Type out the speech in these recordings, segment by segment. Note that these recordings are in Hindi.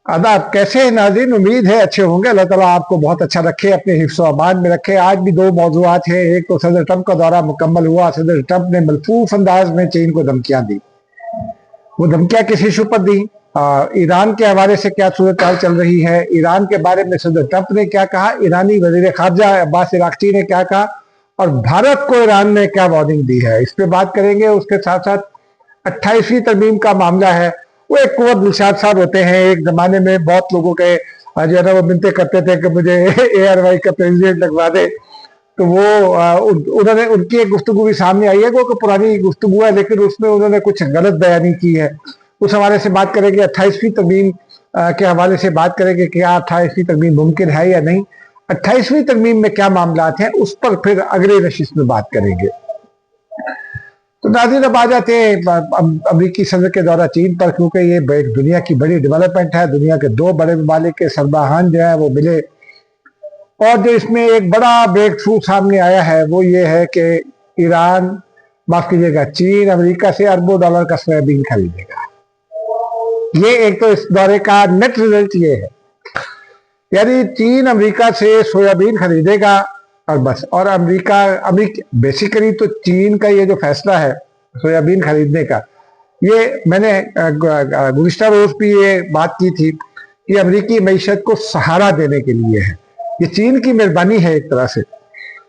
आदाब, कैसे हैं नाज़रीन? उम्मीद है अच्छे होंगे। अल्लाह ताला आपको बहुत अच्छा रखे, अपने हिफ्ज़ व अमान में रखे। आज भी दो मौज़ूआत हैं। एक तो सदर ट्रंप का दौरा मुकम्मल हुआ। सदर ट्रंप ने मलफूफ अंदाज में चीन को धमकियां दी। वो धमकियां किस इशू पर दी? ईरान के हवाले से क्या सूरत हाल चल रही है? ईरान के बारे में सदर ट्रंप ने क्या कहा? ईरानी वज़ीर ख़ारजा अब्बास अराग़ची ने क्या कहा? और भारत को ईरान ने क्या वार्निंग दी है, इस पर बात करेंगे। उसके साथ साथ 28वीं तरमीम का मामला है। वो एक कुंवर दिलशाद साहब होते हैं, एक जमाने में बहुत लोगों के जो है ना वो मिन्नतें करते थे कि मुझे ARY का प्रेसिडेंट लगवा दे। तो वो उन्होंने उनकी एक गुफ्तगू भी सामने आई है, वो पुरानी गुफ्तगू है, लेकिन उसमें उन्होंने कुछ गलत बयानी की है। उस हवाले से बात करेंगे। 28वीं तरमीम के हवाले से बात करेंगे कि क्या 28वीं तरमीम मुमकिन है या नहीं, 28वीं तरमीम में क्या मामला हैं, उस पर फिर अगले नशिस्त में बात करेंगे। तो नाज़रीन, अब आ जाते हैं अमरीकी सदर के दौरा चीन पर, क्योंकि ये दुनिया की बड़ी डेवलपमेंट है। दुनिया के दो बड़े ममालिक के सरबराहान जो है वो मिले, और जो इसमें एक बड़ा ब्रेक थ्रू सामने आया है वो ये है कि ईरान, माफ कीजिएगा, चीन अमेरिका से अरबों डॉलर का सोयाबीन खरीदेगा। ये एक तो इस दौरे का नेट रिजल्ट ये है, यानी चीन अमेरिका से सोयाबीन खरीदेगा और बस। और अमेरिका बेसिकली तो चीन का ये जो फैसला है सोयाबीन खरीदने का, ये मैंने गुज़िश्ता रोज भी ये बात की थी कि अमेरिकी मईशत को सहारा देने के लिए है। ये चीन की मेहरबानी है एक तरह से,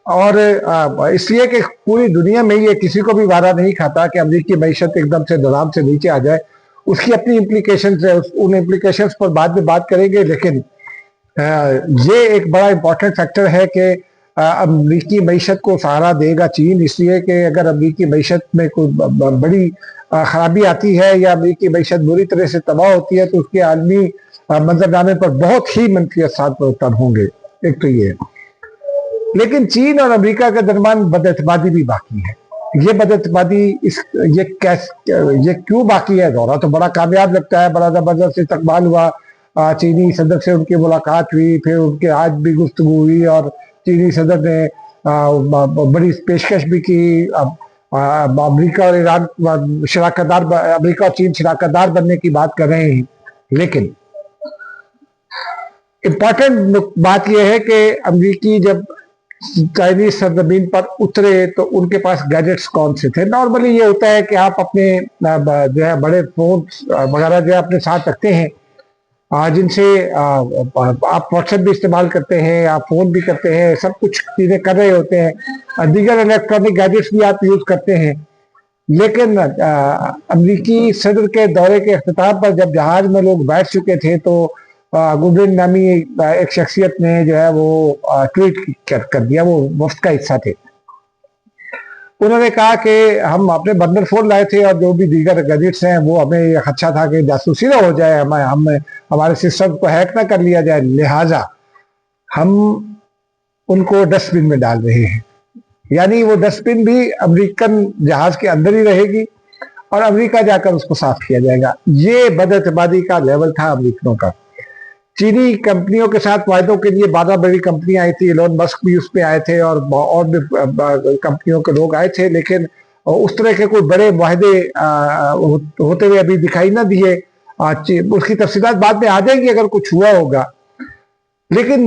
और इसलिए कि पूरी दुनिया में ये किसी को भी वारा नहीं खाता कि अमेरिकी मईशत एकदम से धड़ाम से नीचे आ जाए। उसकी अपनी इम्प्लीकेशंस है, उन इम्प्लीकेशंस पर बाद में बात करेंगे। लेकिन ये एक बड़ा इंपॉर्टेंट फैक्टर है कि अमरीकी मईशत को सहारा देगा चीन, इसलिए कि अगर अमरीकी मईशत में कोई बड़ी खराबी आती है या अमरीकी मईशत बुरी तरह से तबाह होती है तो उसके आलमी मंजरनामे पर बहुत ही मनफी असर मुरतब होंगे। एक तो ये, लेकिन चीन और अमरीका के दरमियान बदएतमादी भी बाकी है। ये बदएतमादी ये क्यों बाकी है? दौरा तो बड़ा कामयाब लगता है, बड़ा जबरदस्त इस्तकबाल हुआ, चीनी सदर से उनकी मुलाकात हुई, फिर उनके आज भी गुफ्तगू हुई, और चीनी सदर ने बड़ी पेशकश भी की। अमेरिका और ईरान शराकतदार, अमेरिका और चीन शराकतदार बनने की बात कर रहे हैं। लेकिन इंपॉर्टेंट बात यह है कि अमेरिकी जब चाइनीज सरजमीन पर उतरे तो उनके पास गैजेट्स कौन से थे? नॉर्मली ये होता है कि आप अपने जो है बड़े फोन वगैरह जो है अपने साथ रखते हैं, जिनसे आप व्हाट्सएप भी इस्तेमाल करते हैं, आप फ़ोन भी करते हैं, सब कुछ चीज़ें कर रहे होते हैं, दीगर इलेक्ट्रॉनिक गैजेट्स भी आप यूज़ करते हैं। लेकिन अमरीकी सदर के दौरे के अख्ताम पर जब जहाज में लोग बैठ चुके थे तो गुडविन नामी एक शख्सियत ने जो है वो ट्वीट कर दिया, वो वफ्द का हिस्सा थे। उन्होंने कहा कि हम अपने बर्नर फोन लाए थे और जो भी दीगर गैजेट्स हैं वो हमें यह खदशा था कि जासूसी ना हो जाए, हमारे सिस्टम को हैक ना कर लिया जाए, लिहाजा हम उनको डस्टबिन में डाल रहे हैं। यानी वो डस्टबिन भी अमेरिकन जहाज के अंदर ही रहेगी और अमेरिका जाकर उसको साफ किया जाएगा। ये बदएतमादी का लेवल था अमेरिकनों का। चीनी कंपनियों के साथ वायदों के लिए 12 बड़ी कंपनियां आई थी, एलोन मस्क भी उसमें आए थे और भी कंपनियों के लोग आए थे, लेकिन उस तरह के कोई बड़े वायदे होते हुए अभी दिखाई ना दिए। उसकी तफसीलात बाद में आ जाएगी अगर कुछ हुआ होगा। लेकिन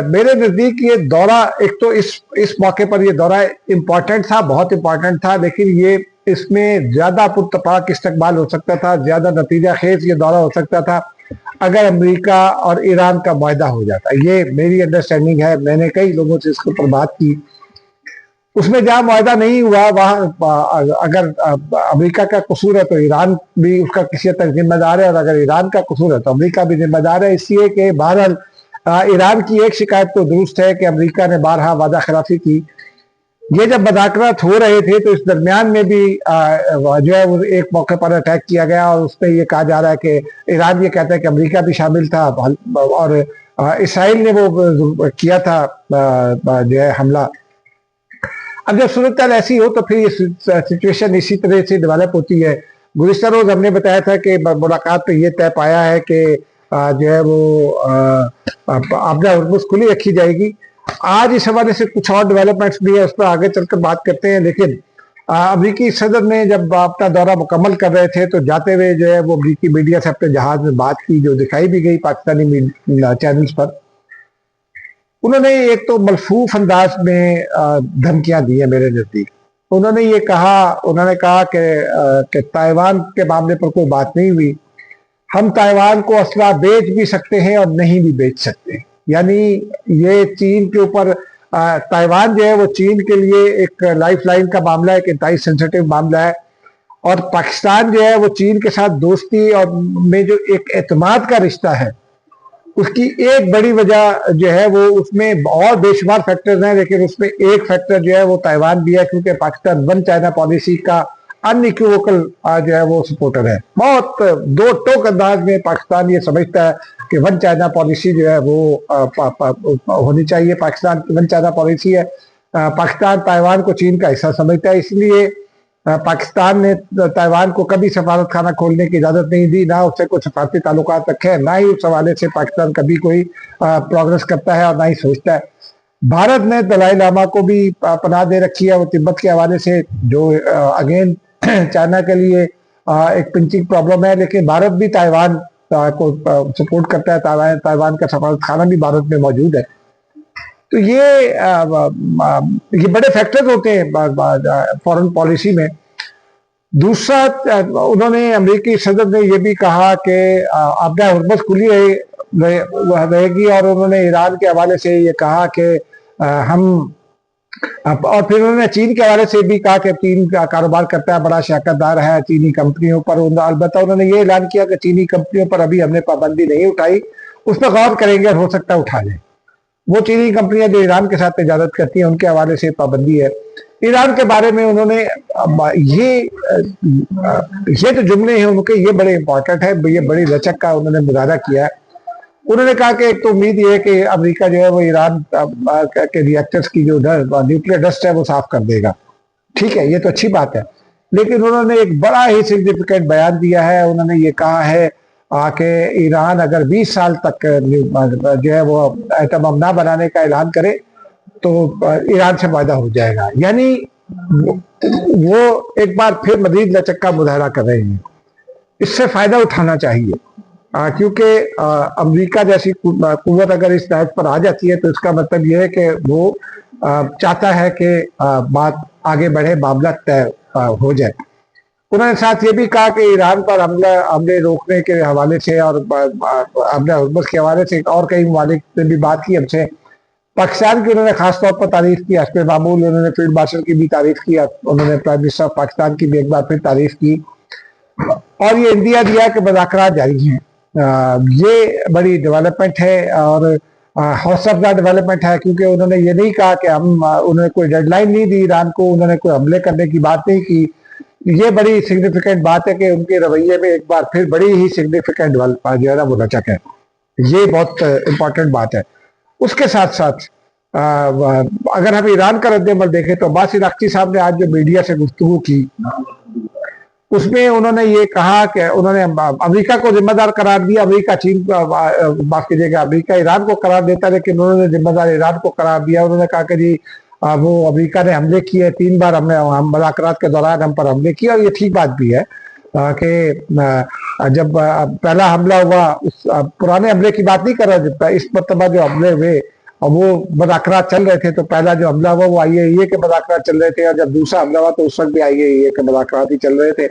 मेरे नज़दीक ये दौरा, एक तो इस मौके पर ये दौरा इम्पॉर्टेंट था, बहुत इम्पॉर्टेंट था, लेकिन ये इसमें ज़्यादा पुरतपाक इस्तकबाल हो सकता था, ज़्यादा नतीजा खेज ये दौरा हो सकता था अगर अमेरिका और ईरान का मुआहदा हो जाता। ये मेरी अंडरस्टैंडिंग है, मैंने कई लोगों से इसके ऊपर बात की। उसमें जहाँ मुआहदा नहीं हुआ वहाँ अगर अमेरिका का कसूर है तो ईरान भी उसका किसी हद तक जिम्मेदार है, और अगर ईरान का कसूर है तो अमेरिका भी जिम्मेदार है। इसलिए कि बहरहाल ईरान की एक शिकायत तो दुरुस्त है कि अमेरिका ने बारहा वादा खिलाफी की। ये जब मुज़ाकरात हो रहे थे तो इस दरमियान में भी जो है वो एक मौके पर अटैक किया गया, और उसमें ये कहा जा रहा है कि ईरान ये कहता है कि अमेरिका भी शामिल था, और इसराइल ने वो किया था जो है हमला। अब जब सूरत ऐसी हो तो फिर ये सिचुएशन इसी तरह से डेवलप होती है। गुज़िश्ता रोज हमने बताया था कि मुलाकात पे ये तय पाया है कि जो है वो आपदा हुर्मुज़ खुली रखी जाएगी। आज इस हवाले से कुछ और डेवलपमेंट्स भी है, उस पर आगे चलकर बात करते हैं। लेकिन अमरीकी सदर ने जब अपना दौरा मुकम्मल कर रहे थे तो जाते हुए जो है वो अमरीकी मीडिया से अपने जहाज में बात की, जो दिखाई भी गई पाकिस्तानी चैनल्स पर। उन्होंने एक तो मलफूफ अंदाज में धमकियां दी है मेरे नजदीक। उन्होंने कहा कि ताइवान के मामले पर कोई बात नहीं हुई, हम ताइवान को असला बेच भी सकते हैं और नहीं भी बेच सकते। यानी ये चीन के ऊपर, ताइवान जो है वो चीन के लिए एक लाइफ लाइन का मामला है, एक इंतहाई सेंसिटिव मामला है। और पाकिस्तान जो है वो चीन के साथ दोस्ती और में जो एक एतमाद का रिश्ता है, उसकी एक बड़ी वजह जो है वो, उसमें और बेशुमार फैक्टर्स हैं, लेकिन उसमें एक फैक्टर जो है वो ताइवान भी है, क्योंकि पाकिस्तान वन चाइना पॉलिसी का अनइक्विवोकल जो है वो सपोर्टर है। बहुत दो टोक अंदाज में पाकिस्तान ये समझता है कि वन चाइना पॉलिसी जो है वो होनी चाहिए। पाकिस्तान की वन चाइना पॉलिसी है। पाकिस्तान ताइवान को चीन का हिस्सा समझता है, इसलिए पाकिस्तान ने ताइवान को कभी सफारत खाना खोलने की इजाजत नहीं दी, ना उससे कुछ सफारती ताल्लुकात रखे हैं, ना ही उस हवाले से पाकिस्तान कभी कोई प्रोग्रेस करता है और ना ही सोचता है। भारत ने दलाई लामा को भी पनाह दे रखी है, वो तिब्बत के हवाले से, जो अगेन चाइना के लिए एक पिंचिंग प्रॉब्लम है, लेकिन भारत भी ताइवान को सपोर्ट करता है। ताइवान का सफारत खाना भी भारत में मौजूद है। तो ये बड़े फैक्टर्स होते हैं फॉरेन पॉलिसी में। दूसरा, उन्होंने, अमेरिकी सदर ने यह भी कहा कि आपदा हुर्मुज़ खुली रहेगी, और उन्होंने ईरान के हवाले से ये कहा कि और फिर उन्होंने चीन के हवाले से भी कहा कि चीन का कारोबार करता है, बड़ा शराकतदार है चीनी कंपनियों पर। अलबत्ता उन्होंने ये ऐलान किया कि चीनी कंपनियों पर अभी हमने पाबंदी नहीं उठाई, उस पर गौर करेंगे और हो सकता है उठा लें। वो चीनी कंपनियां जो ईरान के साथ तिजारत करती हैं, उनके हवाले से पाबंदी है। ईरान के बारे में उन्होंने ये जो जुमले हैं उनके, ये बड़े इंपॉर्टेंट है, ये बड़ी लचक का उन्होंने मुजाहरा किया है। उन्होंने कहा कि एक तो उम्मीद ये है कि अमेरिका जो है वो ईरान के रिएक्टर्स की जो न्यूक्लियर डस्ट है वो साफ कर देगा। ठीक है, ये तो अच्छी बात है, लेकिन उन्होंने एक बड़ा ही सिग्निफिकेंट बयान दिया है। उन्होंने ये कहा है कि ईरान अगर 20 साल तक जो है वो एटम बम ना बनाने का ऐलान करे तो ईरान से वायदा हो जाएगा। यानी वो एक बार फिर मजीद लचक का मुजाहरा कर रहे हैं। इससे फायदा उठाना चाहिए, क्योंकि अमेरिका जैसी कुव्वत अगर इस दायरे पर आ जाती है तो इसका मतलब यह है कि वो चाहता है कि बात आगे बढ़े, मामला तय हो जाए। उन्होंने साथ ये भी कहा कि ईरान पर हमले रोकने के हवाले से और हमला हुर्मुज़ के हवाले से और कई ममालिक ने भी बात की हमसे। पाकिस्तान की उन्होंने खास तौर पर तारीफ की, हस्ब मामूल उन्होंने फील्ड मार्शल की भी तारीफ की, उन्होंने प्राइम मिनिस्टर ऑफ पाकिस्तान की भी एक बार फिर तारीफ की, और ये इंडिया दिया कि मुज़ाकरात जारी हैं। ये बड़ी डेवलपमेंट है और हौसला अफजा डेवलपमेंट है, क्योंकि उन्होंने ये नहीं कहा कि उन्होंने कोई डेडलाइन नहीं दी ईरान को, उन्होंने कोई हमले करने की बात नहीं की। ये बड़ी सिग्निफिकेंट बात है कि उनके रवैये में एक बार फिर बड़ी ही सिग्निफिकेंट जो है ना वो लचक है। ये बहुत इंपॉर्टेंट बात है। उसके साथ साथ अगर हम ईरान का रद्द-ए-अमल देखें तो अब्बास अराग़ची साहब ने आज जो मीडिया से गुफ्तगू की, उसमें उन्होंने ये कहा कि उन्होंने अमेरिका को जिम्मेदार करार दिया। अमेरिका चीन को, माफ कीजिएगा, अमेरिका ईरान को करार देता, लेकिन उन्होंने जिम्मेदार ईरान को करार दिया। उन्होंने कहा कि जी वो अमेरिका ने हमले किए, 3 बार हमने मुज़ाकरात के दौरान हम पर हमले किए, और ये ठीक बात भी है कि जब पहला हमला हुआ, उस पुराने हमले की बात नहीं कर रहा, इस मरतबा जो हमले हुए और वो मुज़ाकरात चल रहे थे, तो पहला जो हमला हुआ वो IAEA के मुज़ाकरात चल रहे थे, और जब दूसरा हमला हुआ तो उस वक्त भी IAEA के मुज़ाकरात ही चल रहे थे।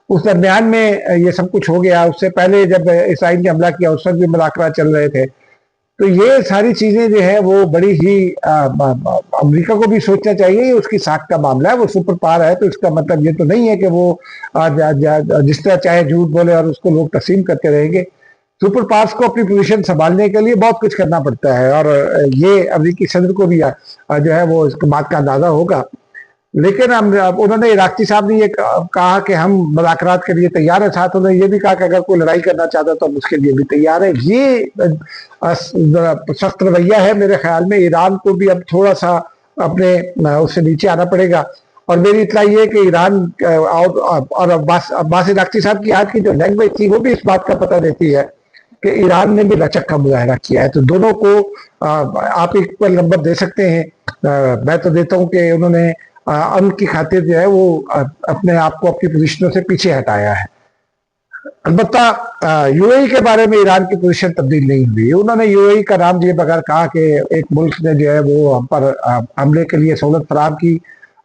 उस दरमियान में ये सब कुछ हो गया। उससे पहले जब इसराइल ने हमला किया उस वक्त भी मुज़ाकरात चल रहे थे। तो ये सारी चीजें जो है वो बड़ी ही अमेरिका को भी सोचना चाहिए। उसकी साख का मामला है, वो सुपर पावर है, तो इसका मतलब ये तो नहीं है कि वो जिस तरह चाहे झूठ बोले और उसको लोग तस्लीम करते रहेंगे। सुपर पावर्स को अपनी पोजीशन संभालने के लिए बहुत कुछ करना पड़ता है, और ये अमेरिकी सदर को भी जो है वो इस बात का अंदाजा होगा। लेकिन उन्होंने इराक़ची साहब ने ये कहा कि हम मुज़ाकरात के लिए तैयार है। साथ उन्होंने ये भी कहा कि अगर कोई लड़ाई करना चाहता तो हम उसके लिए भी तैयार है। ये सख्त रवैया है। मेरे ख्याल में ईरान को भी अब थोड़ा सा अपने उससे नीचे आना पड़ेगा। और मेरी इतला ये है कि ईरान और अब्बास अराग़ची साहब की आज की जो लैंग्वेज थी वो भी इस बात का पता देती है कि ईरान ने भी लचक का मुजाहरा किया है। तो दोनों को आप इक्वल नंबर दे सकते हैं। मैं तो देता हूँ कि उन्होंने उनकी खातिर जो है वो अपने आप को अपनी पोजीशनों से पीछे हटाया है। अलबत्ता यूएई के बारे में ईरान की पोजीशन तब्दील नहीं हुई। उन्होंने यूएई का नाम दिए बगैर कहा कि एक मुल्क ने जो है वो हम पर हमले के लिए सहूलत फराहम की।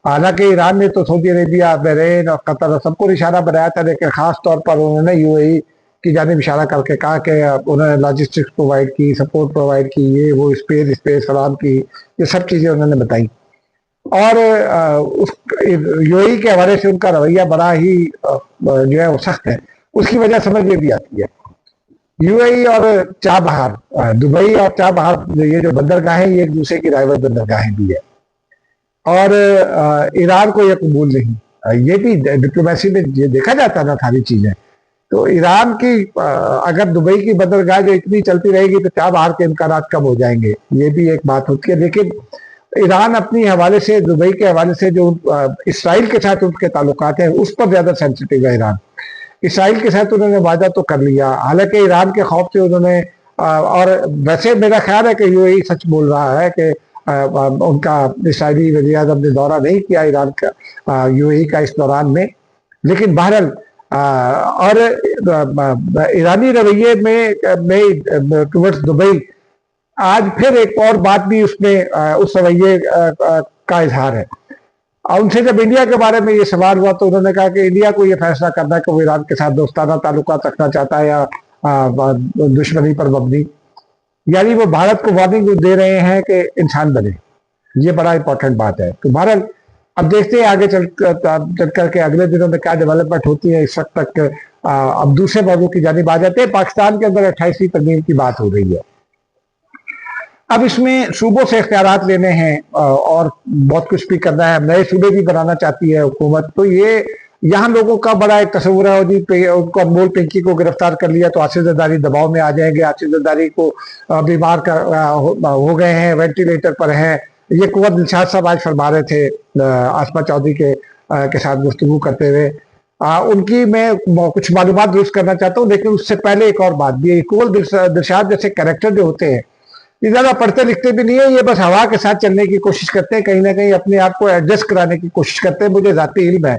हालांकि ईरान ने तो सऊदी अरेबिया, बहरीन और कतर सबको निशाना बनाया था, लेकिन खास तौर पर उन्होंने यूएई की जानिब इशारा करके कहा कि उन्होंने लॉजिस्टिक्स प्रोवाइड की, सपोर्ट प्रोवाइड की, ये वो स्पेस फराहम की, ये सब चीज़ें उन्होंने बताई। और उस यूएई के हवाले से उनका रवैया बड़ा ही जो है वो सख्त है। उसकी वजह समझ में भी आती है। यूएई और चाबहार, दुबई और चाबहार, ये जो बंदरगाहें, ये एक दूसरे की राइवल बंदरगाहें भी है और ईरान को ये कबूल नहीं। ये भी डिप्लोमेसी में ये देखा जाता ना सारी चीजें। तो ईरान की अगर दुबई की बंदरगाह जो इतनी चलती रहेगी तो चाबहार के इम्कान कम हो जाएंगे, ये भी एक बात होती है। लेकिन ईरान अपनी हवाले से, दुबई के हवाले से जो इसराइल के साथ उनके ताल्लुकात हैं उस पर ज्यादा सेंसिटिव है ईरान। इसराइल के साथ उन्होंने वादा तो कर लिया, हालांकि ईरान के खौफ से उन्होंने और वैसे मेरा ख्याल है कि यूएई सच बोल रहा है कि उनका इसराइली वज़ीर आज़म ने दौरा नहीं किया ईरान का, यूएई का इस दौरान में। लेकिन बहरहाल और ईरानी रवैये में टुवर्ड्स दुबई आज फिर एक और बात भी उसमें उस रवैये का इजहार है। उनसे जब इंडिया के बारे में ये सवाल हुआ तो उन्होंने कहा कि इंडिया को ये फैसला करना है कि वो ईरान के साथ दोस्ताना ताल्लुकात रखना चाहता है या दुश्मनी पर मबनी। यानी वो भारत को वार्निंग दे रहे हैं कि इंसान बने। ये बड़ा इंपॉर्टेंट बात है। तो भारत अब देखते हैं आगे चल करके अगले दिनों में क्या डेवलपमेंट होती है। इस वक्त तक अब दूसरे मौजू की जानिब आ जाते हैं। पाकिस्तान के अंदर 28वीं तरमीम की बात हो रही है। अब इसमें सूबों से इख्तियारात लेने हैं और बहुत कुछ भी करना है, नए सूबे भी बनाना चाहती है हुकूमत। तो ये यहाँ लोगों का बड़ा एक तस्वुर है। उनको अनमोल पिंकी को गिरफ्तार कर लिया तो आसिफ जरदारी दबाव में आ जाएंगे। आसिफ जरदारी को बीमार हो गए हैं, वेंटिलेटर पर हैं। ये कुंवर दिलशाद साहब आज फरमा रहे थे आसमा चौधरी के साथ गुफ्तगू करते हुए। उनकी मैं कुछ मालूमात दुरुस्त करना चाहता हूँ, लेकिन उससे पहले एक और बात भी है। कुंवर दिलशाद जैसे कैरेक्टर जो होते हैं ये ज्यादा पढ़ते लिखते भी नहीं है, ये बस हवा के साथ चलने की कोशिश करते हैं, कहीं ना कहीं अपने आप को एडजस्ट कराने की कोशिश करते हैं। मुझे जाती इल्म है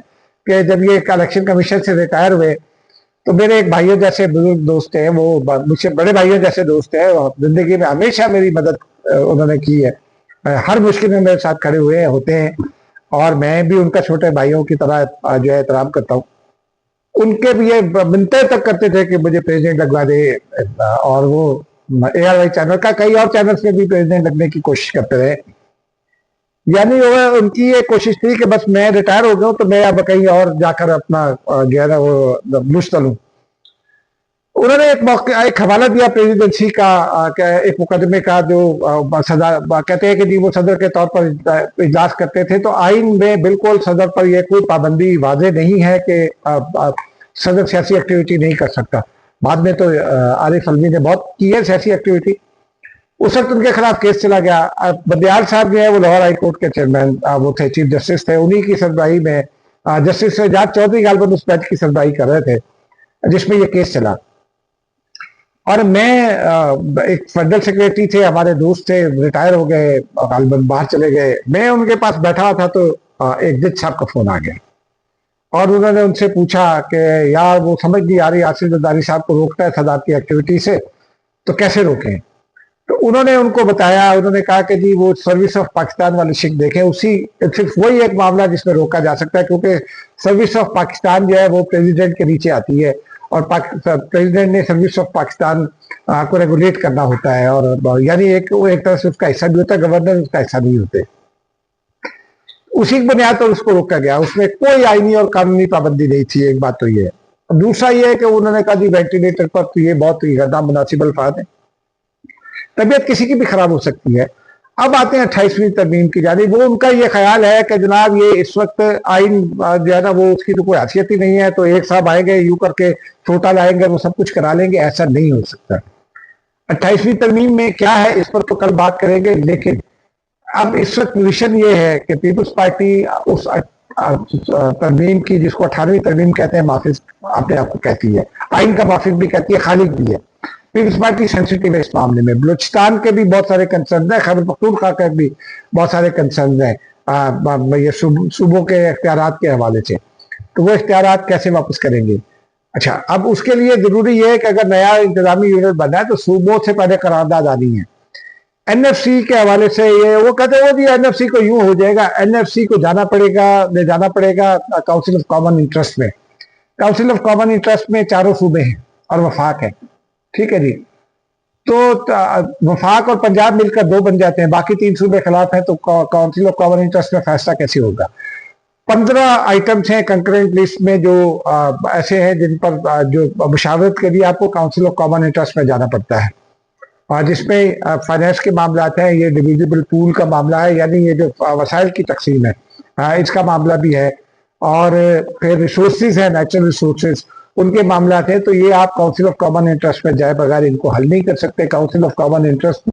कि जब ये इलेक्शन कमीशन से रिटायर हुए तो मेरे एक भाइयों जैसे बुजुर्ग दोस्त हैं, वो मुझसे बड़े भाइयों जैसे दोस्त हैं, जिंदगी में हमेशा मेरी मदद उन्होंने की है। हर मुश्किल में मेरे साथ खड़े हुए होते हैं और मैं भी उनका छोटे भाइयों की तरह जो है एहतराम करता हूँ। उनके भी ये मिन्नतें तक करते थे कि मुझे प्रेसिडेंट लगवा दे, और वो ARY चैनल का कई और चैनल्स में भी प्रेसिडेंट लगने की कोशिश करते रहे। यानी वो उनकी ये कोशिश थी कि बस मैं रिटायर हो गया तो मैं अब कहीं और जाकर अपना जो है ना वो मुश्तल हूँ। उन्होंने एक हवाला दिया प्रेसिडेंसी का, एक मुकदमे का, जो कहते हैं कि जी वो सदर के तौर पर इजलास करते थे। तो आइन में बिल्कुल सदर पर यह कोई पाबंदी वाजे नहीं है कि सदर सियासी एक्टिविटी नहीं कर सकता। बाद में तो आरिफ अलवी ने बहुत की है सियासी एक्टिविटी। उस वक्त उनके खिलाफ केस चला गया। बंदियाल साहब जो है वो लाहौर हाई कोर्ट के चेयरमैन वो थे, चीफ जस्टिस थे। उन्हीं की सरबराही में जस्टिस एजाज चौधरी गालबन उस बेंच की सरबराही कर रहे थे जिसमें ये केस चला। और मैं एक फेडरल सेक्रेटरी थे, हमारे दोस्त थे, रिटायर हो गए, गालबन बाहर चले गए। मैं उनके पास बैठा था तो एक जज साहब का फोन आ गया और उन्होंने उनसे पूछा कि यार वो समझ नहीं आ रही, आसिफ जरदारी साहब को रोकता है सदारती एक्टिविटी से, तो कैसे रोकें। तो उन्होंने उनको बताया, उन्होंने कहा कि जी वो सर्विस ऑफ पाकिस्तान वाली शिक देखें, उसी सिर्फ वही एक मामला जिसमें रोका जा सकता है, क्योंकि सर्विस ऑफ पाकिस्तान जो है वो प्रेसिडेंट के नीचे आती है और प्रेसिडेंट ने सर्विस ऑफ पाकिस्तान को रेगुलेट करना होता है। और यानी एक तरह से उसका हिस्सा भी होता है, गवर्नर उसका हिस्सा नहीं होते। उसी की बुनियाद पर उसको रोका गया। उसमें कोई आईनी और कानूनी पाबंदी नहीं थी। एक बात तो ये है। दूसरा ये है कि उन्होंने कहा जी वेंटिलेटर पर तो ये बहुत ही नामुनासिब अल्फाज है, तबीयत किसी की भी खराब हो सकती है। अब आते हैं 28वीं तरमीम की जानी। वो उनका ये ख्याल है कि जनाब ये इस वक्त आइन जो है ना वो उसकी तो कोई हैसियत ही नहीं है, तो एक साहब आएंगे यूं करके छोटा लाएंगे वो सब कुछ करा लेंगे, ऐसा नहीं हो सकता। 28वीं तरमीम में क्या है इस पर तो कल बात करेंगे, लेकिन अब इस वक्त पोजिशन ये है कि पीपल्स पार्टी उस तरमीम की, जिसको 18वीं तरमीम कहते हैं, माफिज अपने आप को कहती है, आइन का माफिज भी कहती है, खालिक भी है। पीपल्स पार्टी सेंसिटिव है इस मामले में। बलूचिस्तान के भी बहुत सारे कंसर्न है, खैबर पख्तूनख्वा के भी बहुत सारे कंसर्न है, ये सूबों के इख्तियारात के हवाले से, तो वो इख्तियारात कैसे वापस करेंगे। अच्छा, अब उसके लिए जरूरी है कि अगर नया इंतजामी यूनिट बना है तो सूबों से पहले करारदाद आनी है। एनएफसी के हवाले से ये वो कहते हैं वो जी एनएफसी को यूं हो जाएगा, एनएफसी को जाना पड़ेगा, ले जाना पड़ेगा काउंसिल ऑफ कॉमन इंटरेस्ट में। काउंसिल ऑफ कॉमन इंटरेस्ट में 4 सूबे हैं और वफाक है, ठीक है जी। तो वफाक और पंजाब मिलकर 2 बन जाते हैं, बाकी 3 सूबे खिलाफ हैं, तो काउंसिल ऑफ कॉमन इंटरेस्ट में फैसला कैसे होगा। 15 आइटम्स हैं कंकरेंट लिस्ट में जो ऐसे हैं जिन पर जो मुशावरत के लिए आपको काउंसिल ऑफ कॉमन इंटरेस्ट में जाना पड़ता है, और जिसमें फाइनेंस के मामला हैं, ये डिविजिबल पूल का मामला है, यानी ये जो वसाइल की तकसीम है इसका मामला भी है, और फिर रिसोर्सेज है, नेचुरल रिसोर्सेज, उनके मामला थे। तो ये आप काउंसिल ऑफ कॉमन इंटरेस्ट में जाए बगैर इनको हल नहीं कर सकते। Council of common interest